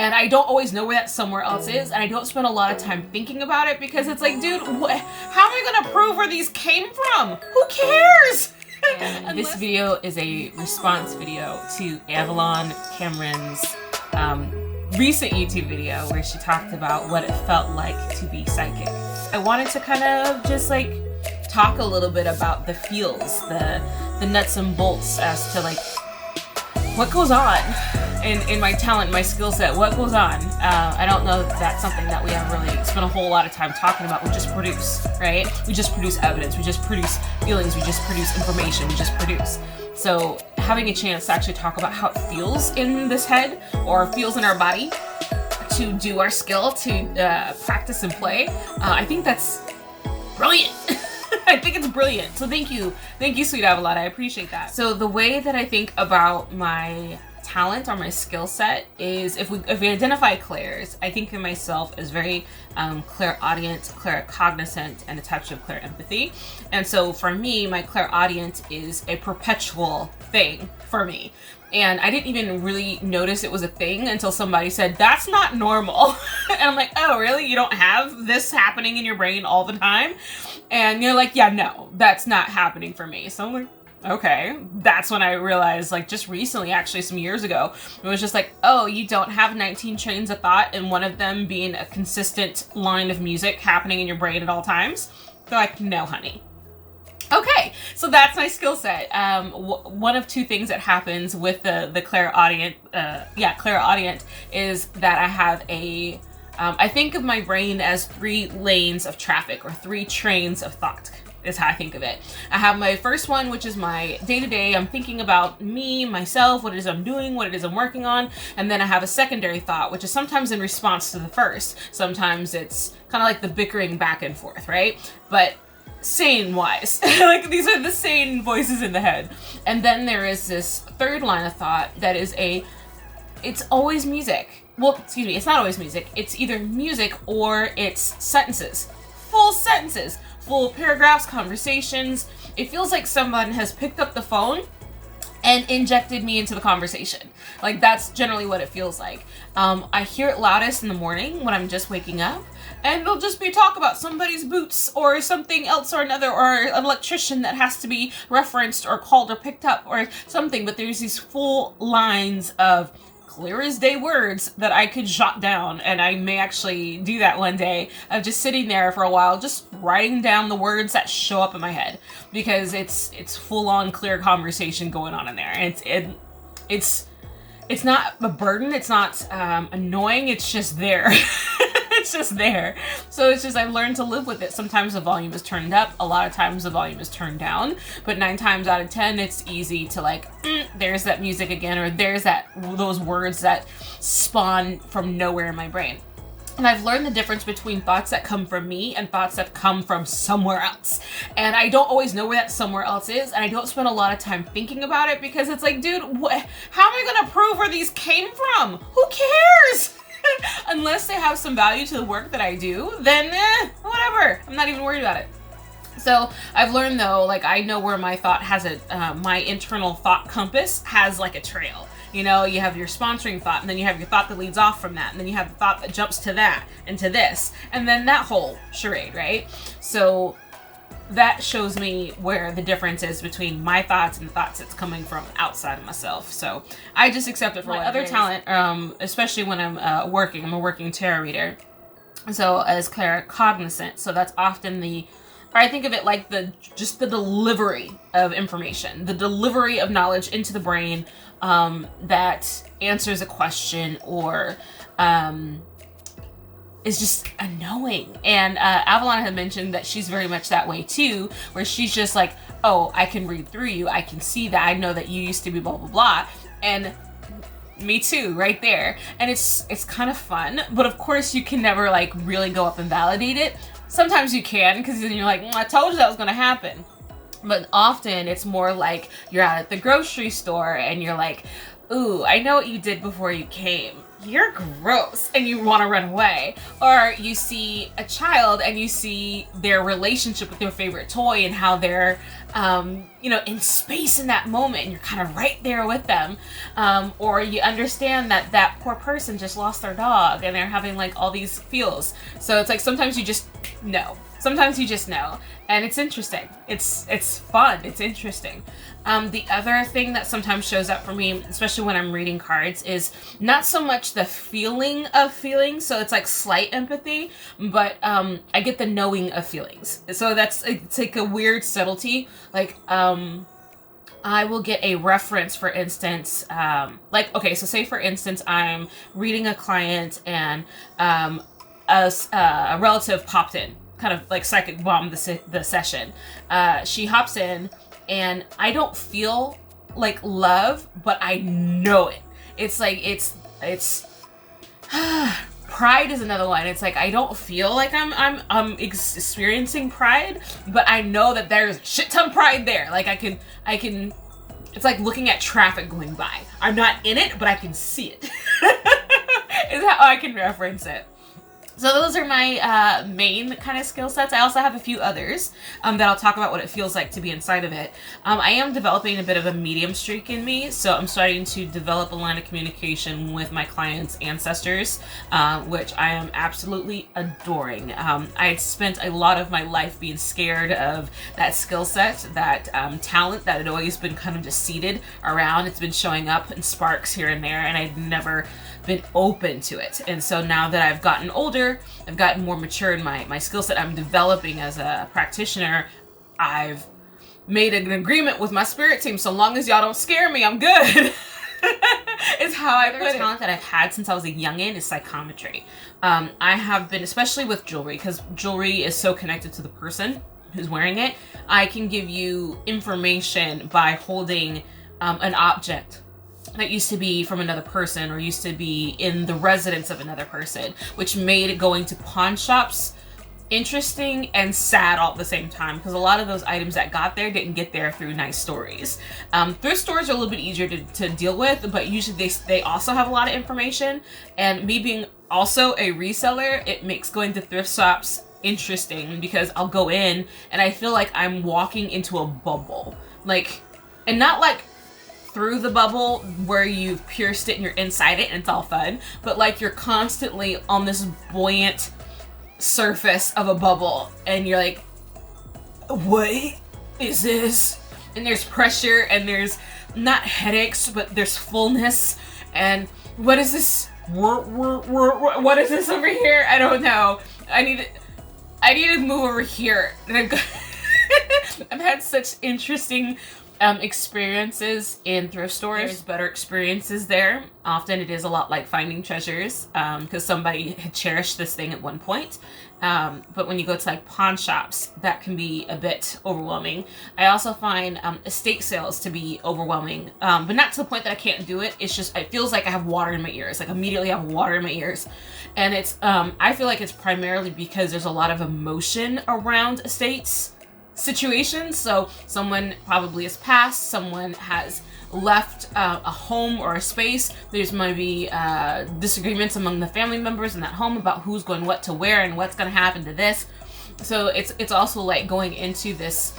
And I don't always know where that somewhere else is, and I don't spend a lot of time thinking about it because it's like, dude, how am I gonna prove where these came from? Who cares? And this video is a response video to Avalon Cameron's recent YouTube video where she talked about what it felt like to be psychic. I wanted to kind of just like talk a little bit about the feels, the nuts and bolts as to like what goes on in my talent, my skill set, what goes on. I don't know if that's something that we haven't really spent a whole lot of time talking about. We just produce, right? We just produce evidence, we just produce feelings, we just produce information, we just produce. So having a chance to actually talk about how it feels in this head or feels in our body to do our skill, to practice and play, I think that's brilliant. I think it's brilliant. So thank you, sweet Avalon. I appreciate that. So the way that I think about my talent or my skill set is if we identify clairs, I think of myself as very clairaudient, claircognizant, and a touch of clairempathy. And so for me, my clairaudient is a perpetual thing for me. And I didn't even really notice it was a thing until somebody said, that's not normal. And I'm like, oh, really? You don't have this happening in your brain all the time? And you're like, yeah, no, that's not happening for me. So I'm like, okay. That's when I realized, like just recently, actually some years ago, it was just like, oh, you don't have 19 trains of thought and one of them being a consistent line of music happening in your brain at all times? They're like, no, honey. Okay, so that's my skill set. One of two things that happens with the clairaudient, clairaudient, is that I have a, I think of my brain as 3 lanes of traffic or 3 trains of thought is how I think of it. I have my first one, which is my day-to-day. I'm thinking about me, myself, what it is I'm doing, what it is I'm working on. And then I have a secondary thought, which is sometimes in response to the first. Sometimes it's kind of like the bickering back and forth, right? But sane-wise. Like these are the sane voices in the head. And then there is this third line of thought that is it's always music. Well, excuse me, it's not always music. It's either music or it's sentences. Full sentences. Full paragraphs, conversations. It feels like someone has picked up the phone and injected me into the conversation. Like that's generally what it feels like. I hear it loudest in the morning when I'm just waking up, and it'll just be talk about somebody's boots or something else or another, or an electrician that has to be referenced or called or picked up or something. But there's these full lines of clear as day words that I could jot down, and I may actually do that one day of just sitting there for a while, just writing down the words that show up in my head, because it's full on clear conversation going on in there. And it's not a burden, it's not annoying, it's just there. It's just there. So it's just, I've learned to live with it. Sometimes the volume is turned up, a lot of times the volume is turned down, but 9 times out of 10, it's easy to like, there's that music again, or there's those words that spawn from nowhere in my brain. And I've learned the difference between thoughts that come from me and thoughts that come from somewhere else. And I don't always know where that somewhere else is, and I don't spend a lot of time thinking about it because it's like, dude, how am I gonna prove where these came from? Who cares? Unless they have some value to the work that I do, then whatever. I'm not even worried about it. So I've learned though, like I know where my thought has my internal thought compass has like a trail. You know, you have your sponsoring thought, and then you have your thought that leads off from that, and then you have the thought that jumps to that, and to this, and then that whole charade, right? So that shows me where the difference is between my thoughts and the thoughts that's coming from outside of myself. So I just accept it for my other talent, especially when I'm a working tarot reader. So as claircognizant, so that's often I think of it like the delivery of information, the delivery of knowledge into the brain that answers a question or is just a knowing. And Avalon had mentioned that she's very much that way too, where she's just like, oh, I can read through you, I can see that, I know that you used to be blah blah blah, and me too, right there. And it's kind of fun, but of course you can never like really go up and validate it. Sometimes you can, because then you're like, I told you that was gonna happen. But often it's more like you're out at the grocery store and you're like, ooh, I know what you did before you came. You're gross, and you want to run away. Or you see a child and you see their relationship with their favorite toy and how they're you know, in space in that moment, and you're kind of right there with them. Or you understand that that poor person just lost their dog and they're having like all these feels. So it's like sometimes you just know. Sometimes you just know. And it's interesting. It's fun. It's interesting. The other thing that sometimes shows up for me, especially when I'm reading cards, is not so much the feeling of feelings. So it's like slight empathy, but I get the knowing of feelings. So it's like a weird subtlety. Like, I will get a reference, for instance, like, okay, so say for instance, I'm reading a client and a relative popped in, kind of like psychic bomb the session. She hops in and I don't feel like love, but I know it. It's like, it's pride is another one. It's like, I don't feel like I'm experiencing pride, but I know that there's shit ton pride there. Like I can, it's like looking at traffic going by. I'm not in it, but I can see it. Is how I can reference it. So those are my main kind of skill sets. I also have a few others that I'll talk about what it feels like to be inside of it. I am developing a bit of a medium streak in me, so I'm starting to develop a line of communication with my clients' ancestors, which I am absolutely adoring. I spent a lot of my life being scared of that skill set, that talent that had always been kind of just seated around. It's been showing up in sparks here and there, and I'd never been open to it. And so now that I've gotten older, I've gotten more mature in my skill set, I'm developing as a practitioner, I've made an agreement with my spirit team. So long as y'all don't scare me, I'm good. Is how I put it. Talent that I've had since I was a youngin' is psychometry. I have been, especially with jewelry, because jewelry is so connected to the person who's wearing it. I can give you information by holding an object that used to be from another person or used to be in the residence of another person, which made going to pawn shops interesting and sad all at the same time, because a lot of those items that got there didn't get there through nice stories. Thrift stores are a little bit easier to deal with, but usually they also have a lot of information, and me being also a reseller, it makes going to thrift shops interesting because I'll go in and I feel like I'm walking into a bubble, like, and not like through the bubble where you've pierced it and you're inside it and it's all fun, but like you're constantly on this buoyant surface of a bubble and you're like, what is this? And there's pressure and there's not headaches, but there's fullness. And what is this? What is this over here? I don't know. I need to move over here. I've had such interesting experiences in thrift stores. There's better experiences there. Often it is a lot like finding treasures because somebody had cherished this thing at one point. But when you go to like pawn shops, that can be a bit overwhelming. I also find estate sales to be overwhelming, but not to the point that I can't do it. It's just, it feels like I have water in my ears. Like immediately I have water in my ears. And it's, I feel like it's primarily because there's a lot of emotion around estates situations. So someone probably has passed, someone has left a home or a space. There's maybe disagreements among the family members in that home about who's going what to where and what's going to happen to this. So it's also like going into this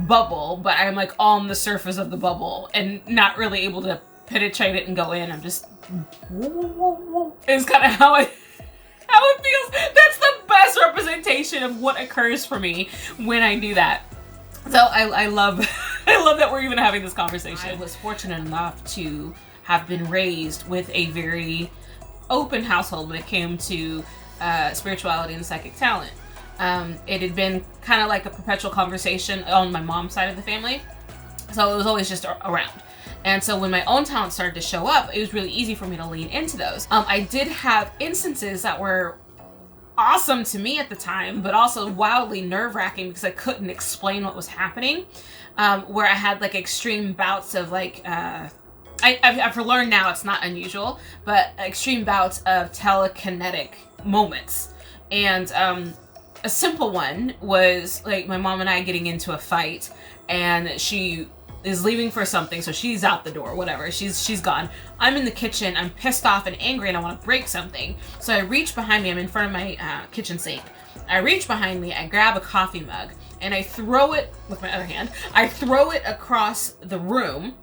bubble, but I'm like on the surface of the bubble and not really able to penetrate it and go in. I'm just, it's kind of how it feels. That's the best representation of what occurs for me when I do that. So I love that we're even having this conversation. I was fortunate enough to have been raised with a very open household when it came to spirituality and psychic talent. It had been kind of like a perpetual conversation on my mom's side of the family, so it was always just around. And so when my own talent started to show up, it was really easy for me to lean into those. I did have instances that were awesome to me at the time, but also wildly nerve-wracking because I couldn't explain what was happening, where I had like extreme bouts of like, I've learned now it's not unusual, but extreme bouts of telekinetic moments. And a simple one was like my mom and I getting into a fight, and she is leaving for something, so she's out the door, whatever, she's gone. I'm in the kitchen, I'm pissed off and angry and I want to break something. So I reach behind me, I'm in front of my kitchen sink. I reach behind me, I grab a coffee mug, and I throw it with my other hand. I throw it across the room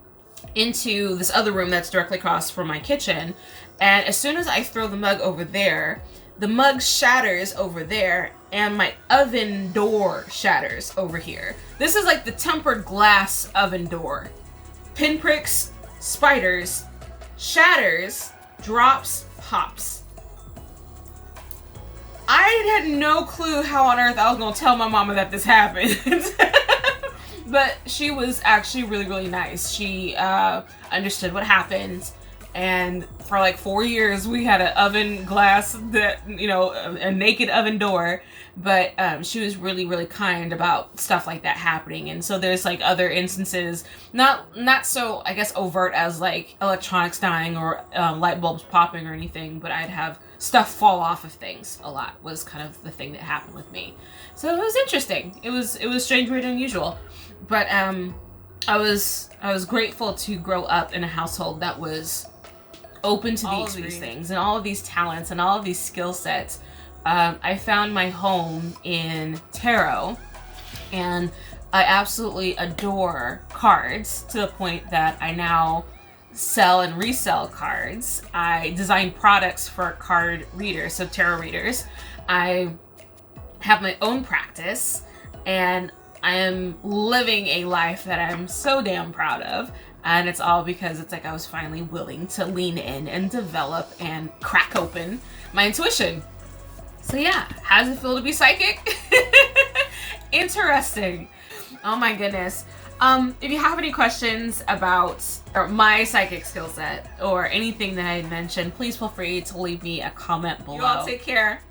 into this other room that's directly across from my kitchen. And as soon as I throw the mug over there, the mug shatters over there and my oven door shatters over here. This is like the tempered glass oven door. Pinpricks, spiders, shatters, drops, pops. I had no clue how on earth I was gonna tell my mama that this happened. But she was actually really, really nice. She understood what happened. And for like 4 years, we had an oven glass that, you know, a naked oven door. But she was really, really kind about stuff like that happening. And so there's like other instances, not so, I guess, overt as like electronics dying or light bulbs popping or anything. But I'd have stuff fall off of things a lot was kind of the thing that happened with me. So it was interesting. It was strange, weird, unusual. But I was grateful to grow up in a household that was open to these things and all of these talents and all of these skill sets. I found my home in tarot, and I absolutely adore cards to the point that I now sell and resell cards. I design products for card readers, so tarot readers. I have my own practice, and I am living a life that I'm so damn proud of. And it's all because it's like I was finally willing to lean in and develop and crack open my intuition. So yeah, how does it feel to be psychic? Interesting. Oh my goodness. If you have any questions about my psychic skill set or anything that I mentioned, please feel free to leave me a comment below. You all take care.